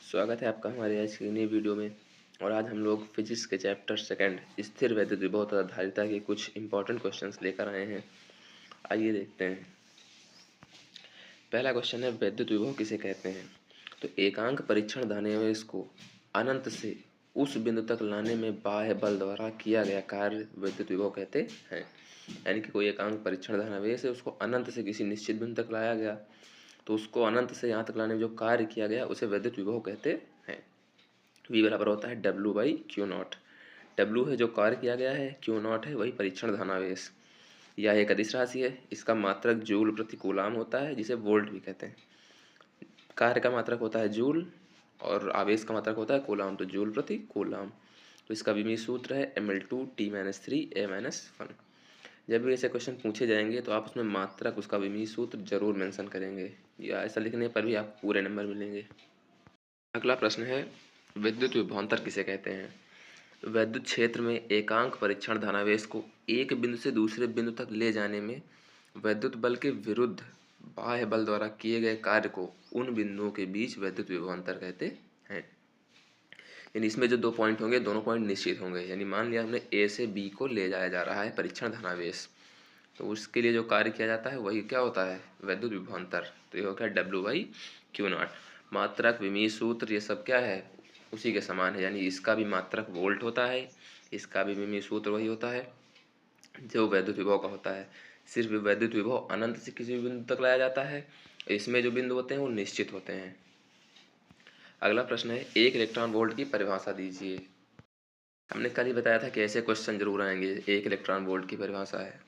स्वागत है आपका हमारे आज की नई वीडियो में। और आज हम लोग फिजिक्स के चैप्टर सेकंड स्थिर वैद्युत विभव तथा धारिता के कुछ इंपॉर्टेंट क्वेश्चंस लेकर आए हैं। आइए देखते हैं। पहला क्वेश्चन है, वैद्युत विभव किसे कहते हैं। तो एकांक परीक्षण धनावेश को अनंत से उस बिंदु तक लाने में बाह्य बल द्वारा किया गया कार्य वैद्युत विभव कहते हैं। यानी कि कोई एकांक परीक्षण धनावेश है, उसको अनंत से किसी निश्चित बिंदु तक लाया गया, तो उसको अनंत से यहाँ तक लाने में जो कार्य किया गया उसे वैद्युत विभव कहते हैं। V बराबर होता है W/Q0। W है जो कार्य किया गया है, Q0 है वही परीक्षण धनावेश। यह एक अदिश राशि है, इसका मात्रक जूल प्रति कूलाम होता है, जिसे वोल्ट भी कहते हैं। कार्य का मात्रक होता है जूल और आवेश का मात्रक होता है कूलाम, तो जूल प्रति कूलाम। तो इसका विमीय सूत्र है mL2T-3A-1। जब भी ऐसे क्वेश्चन पूछे जाएंगे तो आप उसमें मात्रक, उसका विमीय सूत्र जरूर मेंशन करेंगे, या ऐसा लिखने पर भी आपको पूरे नंबर मिलेंगे। अगला प्रश्न है, विद्युत विभवांतर किसे कहते हैं। वैद्युत क्षेत्र में एकांक परीक्षण धनावेश को एक बिंदु से दूसरे बिंदु तक ले जाने में वैद्युत बल के विरुद्ध बाह्य बल द्वारा किए गए कार्य को उन बिंदुओं के बीच वैद्युत विभवांतर कहते हैं। यानी इसमें जो दो पॉइंट होंगे, दोनों पॉइंट निश्चित होंगे। यानी मान लिया हमने ए से बी को ले जाया जा रहा है परीक्षण धनावेश, तो उसके लिए जो कार्य किया जाता है वही क्या होता है, वैद्युत विभवांतर। तो ये हो गया W/Q0। मात्रक, विमीय सूत्र, ये सब क्या है, उसी के समान है। यानी इसका भी मात्रक वोल्ट होता है, इसका भी विमीय सूत्र वही होता है जो वैद्युत विभव का होता है। सिर्फ वैद्युत विभव अनंत से किसी भी बिंदु तक लाया जाता है, इसमें जो बिंदु होते हैं वो निश्चित होते हैं। अगला प्रश्न है, एक इलेक्ट्रॉन वोल्ट की परिभाषा दीजिए। हमने कल ही बताया था कि ऐसे क्वेश्चन जरूर आएंगे। एक इलेक्ट्रॉन वोल्ट की परिभाषा है,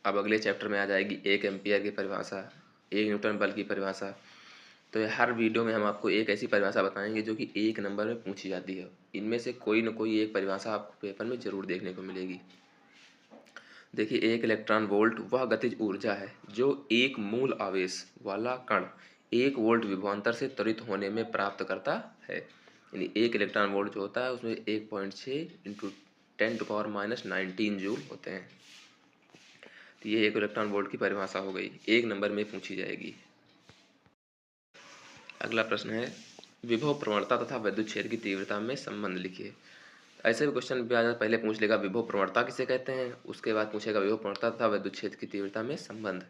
अब अगले चैप्टर में आ जाएगी एक एम्पियर की परिभाषा, एक न्यूटन बल की परिभाषा। तो हर वीडियो में हम आपको एक ऐसी परिभाषा बताएंगे जो कि एक नंबर में पूछी जाती है। इनमें से कोई न कोई एक परिभाषा आपको पेपर में जरूर देखने को मिलेगी। देखिए, एक इलेक्ट्रॉन वोल्ट वह गतिज ऊर्जा है जो एक मूल आवेश वाला कण 1 वोल्ट विभवांतर से त्वरित होने में प्राप्त करता है। यानी एक इलेक्ट्रॉन वोल्ट जो होता है उसमें 1.6 × 10⁻⁹ जूल होते हैं। तो ये एक इलेक्ट्रॉन वोल्ट की परिभाषा हो गई, एक नंबर में पूछी जाएगी। अगला प्रश्न है, विभव प्रवणता तथा विद्युत क्षेत्र की तीव्रता में संबंध लिखिए। ऐसे भी क्वेश्चन भी आ जाता, पहले पूछ लेगा विभव प्रवणता किसे कहते हैं, उसके बाद पूछेगा विभव प्रवणता तथा विद्युत क्षेत्र की तीव्रता में संबंध।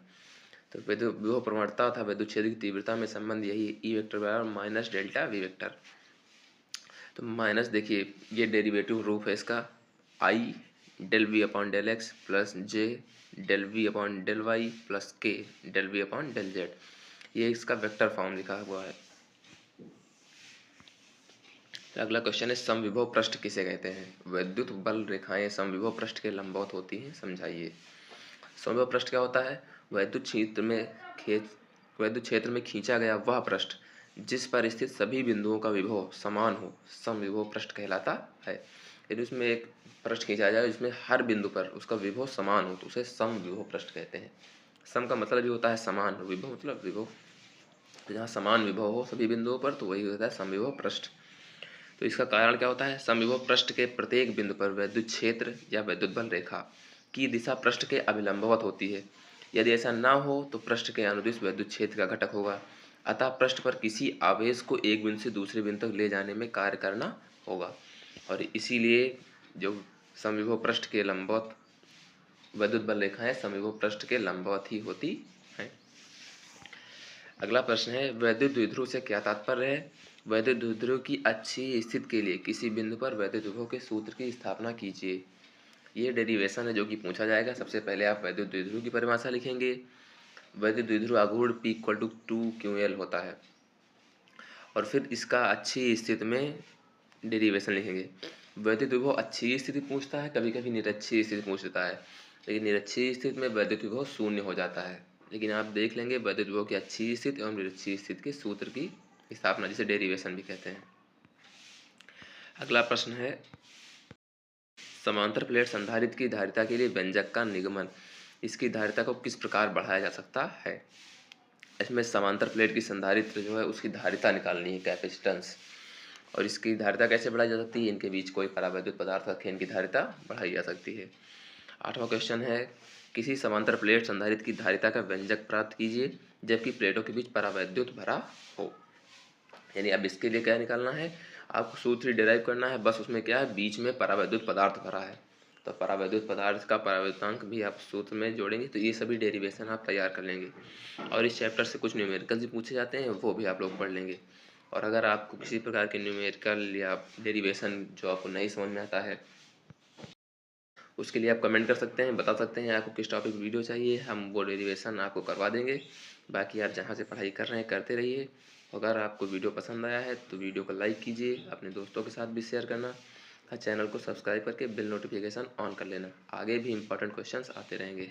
तो विभव प्रवणता तथा विद्युत क्षेत्र की तीव्रता में संबंध यही E वेक्टर बराबर माइनस डेल्टा V वेक्टर। तो माइनस, देखिए ये डेरिवेटिव रूप है इसका, I del V upon del X plus J del V upon del Y plus K del V upon del Z, ये इसका वेक्टर फॉर्म लिखा हुआ है। तो अगला क्वेश्चन है, समविभव पृष्ठ किसे कहते हैं। वैद्युत बल रेखाएं समविभव पृष्ठ के लंबवत होती हैं, समझाइए। समविभव पृष्ठ क्या होता है, वैद्युत क्षेत्र में खींचा गया वह पृष्ठ जिस पर स्थित सभी बिंदुओं का विभव समान हो, समविभव पृष्ठ कहलाता है। यदि उसमें एक पृष्ठ खींचा जाए जिसमें हर बिंदु पर उसका विभव समान हो तो उसे समविभव पृष्ठ कहते हैं। सम का मतलब भी होता है समान, विभव मतलब विभव, जहाँ समान विभव हो सभी बिंदुओं पर तो वही होता है समविभव पृष्ठ। तो इसका कारण क्या होता है, समविभव पृष्ठ के प्रत्येक बिंदु पर वैद्युत क्षेत्र या वैद्युत बल रेखा की दिशा पृष्ठ के अभिलंबवत होती है। यदि ऐसा ना हो तो पृष्ठ के अनुदिश वैद्युत क्षेत्र का घटक होगा। अतः पृष्ठ पर किसी आवेश को एक बिंदु से दूसरे बिंदु तक ले जाने में कार्य करना होगा, और इसीलिए जो समविभव पृष्ठ के लंबवत वैद्युत बल रेखाएं समविभव पृष्ठ के लंबवत ही होती हैं। अगला प्रश्न है, वैद्युत द्विध्रुव से क्या तात्पर्य है। वैद्युत द्विध्रुव की अच्छी स्थिति के लिए किसी बिंदु पर वैद्युत विभव के सूत्र की स्थापना कीजिए। ये डेरिवेशन है जो कि पूछा जाएगा। सबसे पहले आप वैद्युत द्विध्रुव की परिभाषा लिखेंगे। वैद्युत द्विध्रुव आघूर्ण P = 2QL होता है, और फिर इसका अच्छी स्थिति में डेरिवेशन लिखेंगे। वैद्युत विभव अच्छी स्थिति पूछता है, कभी कभी निरक्षीय स्थिति पूछ लेता है, लेकिन निरक्षीय स्थिति में वैद्युत विभव शून्य हो जाता है। लेकिन आप देख लेंगे वैद्युत विभव की अच्छी स्थिति और निरक्षीय स्थिति के सूत्र की स्थापना, जिसे डेरिवेशन भी कहते हैं। अगला प्रश्न है, समांतर प्लेट संधारित्र की धारिता के लिए व्यंजक का निगमन, इसकी धारिता को किस प्रकार बढ़ाया जा सकता है। इसमें समांतर प्लेट की संधारित्र जो है उसकी धारिता निकालनी है, कैपेसिटेंस, और इसकी धारिता कैसे बढ़ाई जा सकती है, इनके बीच कोई परावैद्युत पदार्थ रखे इनकी धारिता बढ़ाई जा सकती है। 8वां क्वेश्चन है, किसी समांतर प्लेट संधारित्र की धारिता का व्यंजक प्राप्त कीजिए जबकि प्लेटों के बीच परावैद्युत भरा हो। यानी अब इसके लिए क्या निकालना है, आपको सूत्र ही डिराइव करना है, बस उसमें क्या है, बीच में परावैद्युत पदार्थ भरा है, तो परावैद्युत पदार्थ का परावैद्युतांक भी आप सूत्र में जोड़ेंगे, तो ये सभी डेरिवेशन आप तैयार कर लेंगे। और इस चैप्टर से कुछ न्यूमेरिकल भी पूछे जाते हैं, वो भी आप लोग पढ़ लेंगे। और अगर आपको किसी प्रकार के न्यूमेरिकल या डेरिवेशन जो आपको नहीं समझ में आता है, उसके लिए आप कमेंट कर सकते हैं, बता सकते हैं आपको किस टॉपिक वीडियो चाहिए, हम वो डेरिवेशन आपको करवा देंगे। बाकी आप जहाँ से पढ़ाई कर रहे हैं करते रहिए। अगर आपको वीडियो पसंद आया है तो वीडियो को लाइक कीजिए, अपने दोस्तों के साथ भी शेयर करना, और चैनल को सब्सक्राइब करके बिल नोटिफिकेशन ऑन कर लेना, आगे भी इंपॉर्टेंट क्वेश्चंस आते रहेंगे।